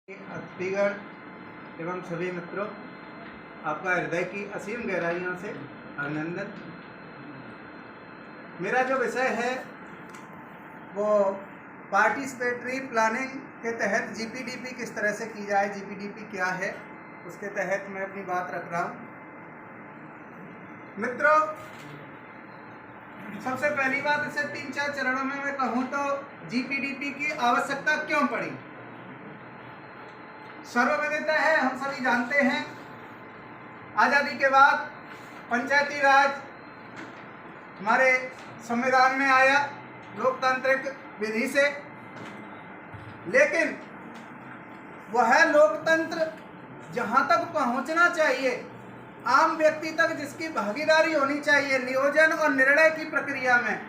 अतिथिगण एवं सभी मित्रों, आपका हृदय की असीम गहराइयों से अभिनंदन। मेरा जो विषय है वो पार्टिसिपेटरी प्लानिंग के तहत जीपीडीपी किस तरह से की जाए, जीपीडीपी क्या है, उसके तहत मैं अपनी बात रख रहा हूँ। मित्रों, सबसे पहली बात, इसे 3-4 चरणों में मैं कहूँ तो जीपीडीपी की आवश्यकता क्यों पड़ी। सर्वविदित है, हम सभी जानते हैं, आज़ादी के बाद पंचायती राज हमारे संविधान में आया लोकतांत्रिक विधि से, लेकिन वह लोकतंत्र जहां तक पहुंचना चाहिए, आम व्यक्ति तक जिसकी भागीदारी होनी चाहिए नियोजन और निर्णय की प्रक्रिया में,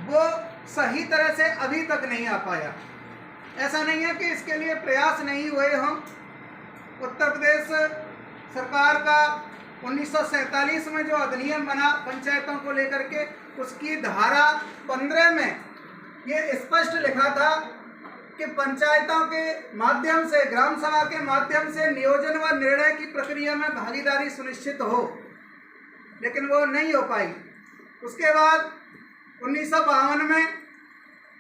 वो सही तरह से अभी तक नहीं आ पाया। ऐसा नहीं है कि इसके लिए प्रयास नहीं हुए हों। उत्तर प्रदेश सरकार का 1947 में जो अधिनियम बना पंचायतों को लेकर के, उसकी धारा 15 में ये स्पष्ट लिखा था कि पंचायतों के माध्यम से, ग्राम सभा के माध्यम से नियोजन व निर्णय की प्रक्रिया में भागीदारी सुनिश्चित हो, लेकिन वो नहीं हो पाई। उसके बाद 1952 में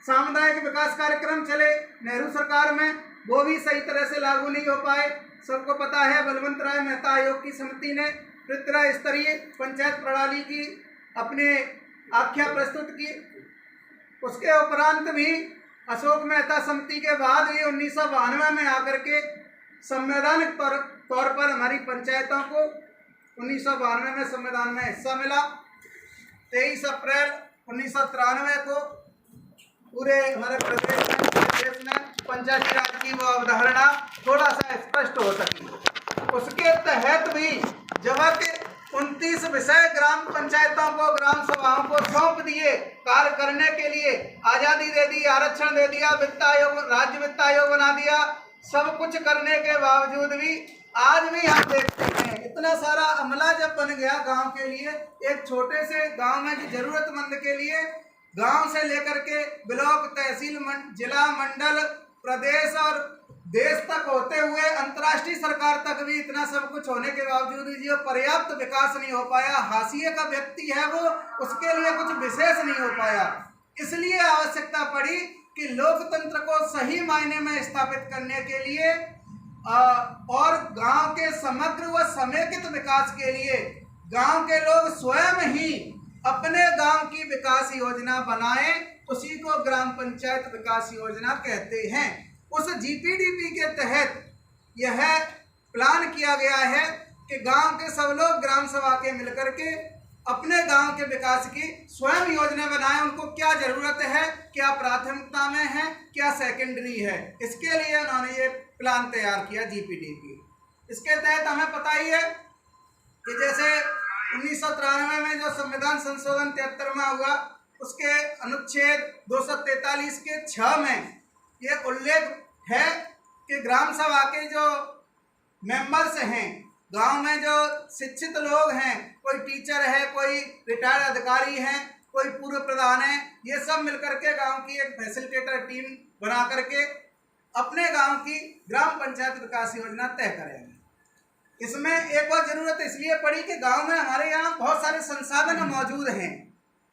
सामुदायिक विकास कार्यक्रम चले नेहरू सरकार में, वो भी सही तरह से लागू नहीं हो पाए। सबको पता है, बलवंत राय मेहता आयोग की समिति ने त्रिस्तरीय स्तरीय पंचायत प्रणाली की अपने आख्या प्रस्तुत की। उसके उपरांत भी अशोक मेहता समिति के बाद भी 1992 में आकर के संवैधानिक तौर पर हमारी पंचायतों को 1992 में संविधान में हिस्सा मिला। 23 अप्रैल 1993 को पूरे हमारे प्रदेश में पंचायती राज की वो अवधारणा थोड़ा सा स्पष्ट हो सकी। उसके तहत भी जब 29 विषय ग्राम पंचायतों को, ग्राम सभाओं को सौंप दिए कार्य करने के लिए, आज़ादी दे दी, आरक्षण दे दिया, वित्त आयोग, राज्य वित्त आयोग बना दिया, सब कुछ करने के बावजूद भी आज भी हम देखते हैं इतना सारा अमला जब बन गया गांव के लिए, एक छोटे से गांव में की जरूरतमंद के लिए गांव से लेकर के ब्लॉक, तहसील, जिला, मंडल, प्रदेश और देश तक होते हुए अंतर्राष्ट्रीय सरकार तक भी इतना सब कुछ होने के बावजूद भी जो पर्याप्त विकास नहीं हो पाया, हाशिए का व्यक्ति है वो, उसके लिए कुछ विशेष नहीं हो पाया। इसलिए आवश्यकता पड़ी कि लोकतंत्र को सही मायने में स्थापित करने के लिए और गांव के समग्र व समेकित विकास के लिए गांव के लोग स्वयं ही अपने गांव की विकास योजना बनाएं, उसी को ग्राम पंचायत विकास योजना कहते हैं। उस जीपीडीपी के तहत यह प्लान किया गया है कि गांव के सब लोग ग्राम सभा के मिलकर के अपने गांव के विकास की स्वयं योजना बनाएं। उनको क्या जरूरत है, क्या प्राथमिकता में है, क्या सेकेंडरी है, इसके लिए उन्होंने ये प्लान तैयार किया जीपीडीपी। इसके तहत हमें पता ही है कि जैसे 1993 में जो संविधान संशोधन 73वां हुआ, उसके अनुच्छेद 243 के 6 में ये उल्लेख है कि ग्राम सभा के जो मेंबर्स हैं, गांव में जो शिक्षित लोग हैं, कोई टीचर है, कोई रिटायर्ड अधिकारी हैं, कोई पूर्व प्रधान है, ये सब मिलकर के गांव की एक फैसिलिटेटर टीम बना करके अपने गांव की ग्राम पंचायत विकास योजना तय करेंगे। इसमें एक और जरूरत इसलिए पड़ी कि गांव में हमारे यहाँ बहुत सारे संसाधन मौजूद हैं,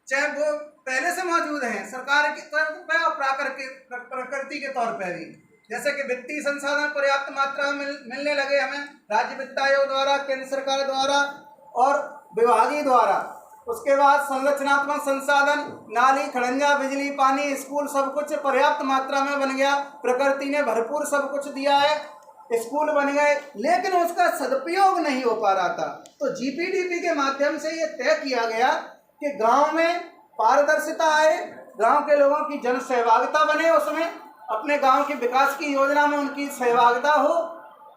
चाहे वो पहले से मौजूद हैं सरकार के तौर पर और प्रकृति के तौर पर भी। जैसे कि वित्तीय संसाधन पर्याप्त मात्रा में मिलने लगे हमें राज्य वित्त आयोग द्वारा, केंद्र सरकार द्वारा और विभागीय द्वारा। उसके बाद संरचनात्मक संसाधन, नाली, खड़ंजा, बिजली, पानी, स्कूल, सब कुछ पर्याप्त मात्रा में बन गया। प्रकृति ने भरपूर सब कुछ दिया है, स्कूल बन गए, लेकिन उसका सदुपयोग नहीं हो पा रहा था। तो जीपीडीपी के माध्यम से ये तय किया गया कि गांव में पारदर्शिता आए, गांव के लोगों की जन सहभागिता बने, उसमें अपने गांव की विकास की योजना में उनकी सहभागिता हो।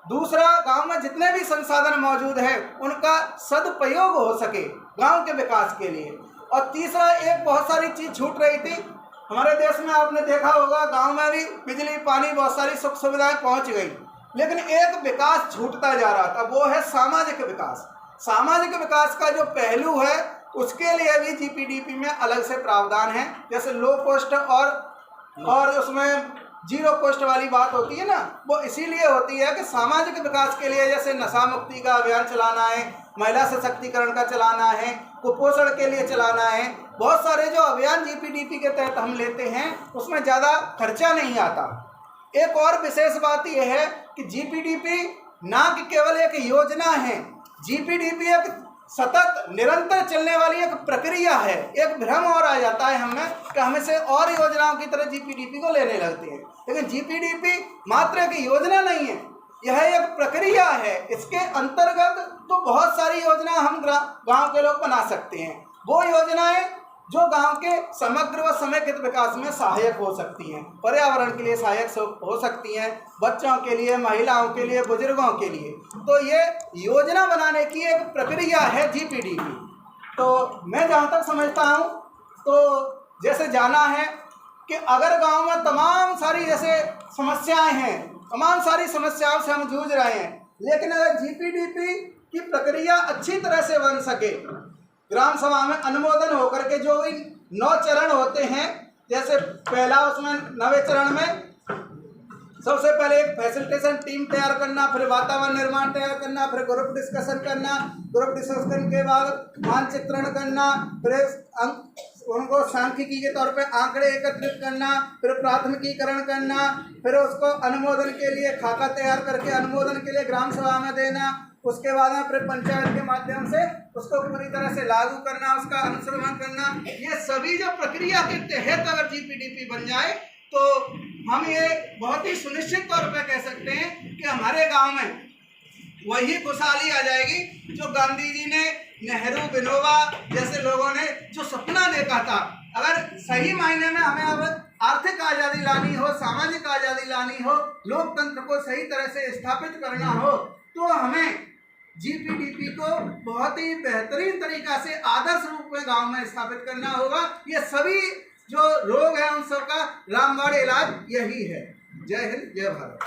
दूसरा, गांव में जितने भी संसाधन मौजूद हैं उनका सदुपयोग हो सके गांव के विकास के लिए। और तीसरा, एक बहुत सारी चीज छूट रही थी हमारे देश में, आपने देखा होगा गांव में भी बिजली, पानी, बहुत सारी सुख सुविधाएं पहुंच गई, लेकिन एक विकास छूटता जा रहा था, वो है सामाजिक विकास। सामाजिक विकास का जो पहलू है उसके लिए भी जीपीडीपी में अलग से प्रावधान है, जैसे लो कॉस्ट और उसमें जीरो कॉस्ट वाली बात होती है ना, वो इसीलिए होती है कि सामाजिक विकास के लिए जैसे नशा मुक्ति का अभियान चलाना है, महिला सशक्तिकरण का चलाना है, कुपोषण के लिए चलाना है, बहुत सारे जो अभियान जीपीडीपी के तहत हम लेते हैं उसमें ज़्यादा खर्चा नहीं आता। एक और विशेष बात यह है कि जीपीडीपी ना कि केवल एक योजना है, जीपीडीपी एक सतत निरंतर चलने वाली एक प्रक्रिया है। एक भ्रम और आ जाता है हमें कि हमें से और योजनाओं की तरह जीपीडीपी को लेने लगते हैं, लेकिन जीपीडीपी मात्र एक योजना नहीं है, यह एक प्रक्रिया है। इसके अंतर्गत तो बहुत सारी योजना हम गांव के लोग बना सकते हैं, वो योजनाएं जो गांव के समग्र व समेकित विकास में सहायक हो सकती हैं, पर्यावरण के लिए सहायक हो सकती हैं, बच्चों के लिए, महिलाओं के लिए, बुजुर्गों के लिए। तो ये योजना बनाने की एक प्रक्रिया है जीपीडीपी। तो मैं जहाँ तक समझता हूँ तो जैसे जाना है कि अगर गांव में तमाम सारी जैसे समस्याएं हैं, तमाम सारी समस्याओं से हम जूझ रहे हैं, लेकिन अगर जीपीडीपी की प्रक्रिया अच्छी तरह से बन सके, ग्राम सभा में अनुमोदन होकर के जो इन 9 चरण होते हैं, जैसे पहला उसमें 9वें चरण में सबसे पहले एक फैसिलिटेशन टीम तैयार करना, फिर वातावरण निर्माण तैयार करना, फिर ग्रुप डिस्कशन करना, ग्रुप डिस्कशन के बाद मानचित्रण करना, फिर उनको सांख्यिकी के तौर पे आंकड़े एकत्रित करना, फिर प्राथमिकीकरण करना, फिर उसको अनुमोदन के लिए खाका तैयार करके अनुमोदन के लिए ग्राम सभा में देना, उसके बाद में फिर पंचायत के माध्यम से उसको पूरी तरह से लागू करना, उसका अनुश्रवण करना। ये सभी जो प्रक्रिया के तहत अगर जीपीडीपी बन जाए तो हम ये बहुत ही सुनिश्चित तौर पर कह सकते हैं कि हमारे गांव में वही खुशहाली आ जाएगी जो गांधी जी ने, नेहरू, विनोबा जैसे लोगों ने जो सपना देखा था। अगर सही मायने में हमें अब आर्थिक आज़ादी लानी हो, सामाजिक आज़ादी लानी हो, लोकतंत्र को सही तरह से स्थापित करना हो, तो हमें जीपीडीपी को बहुत ही बेहतरीन तरीका से आदर्श रूप में गांव में स्थापित करना होगा। ये सभी जो रोग हैं उन सबका रामबाण इलाज यही है। जय हिंद, जय भारत।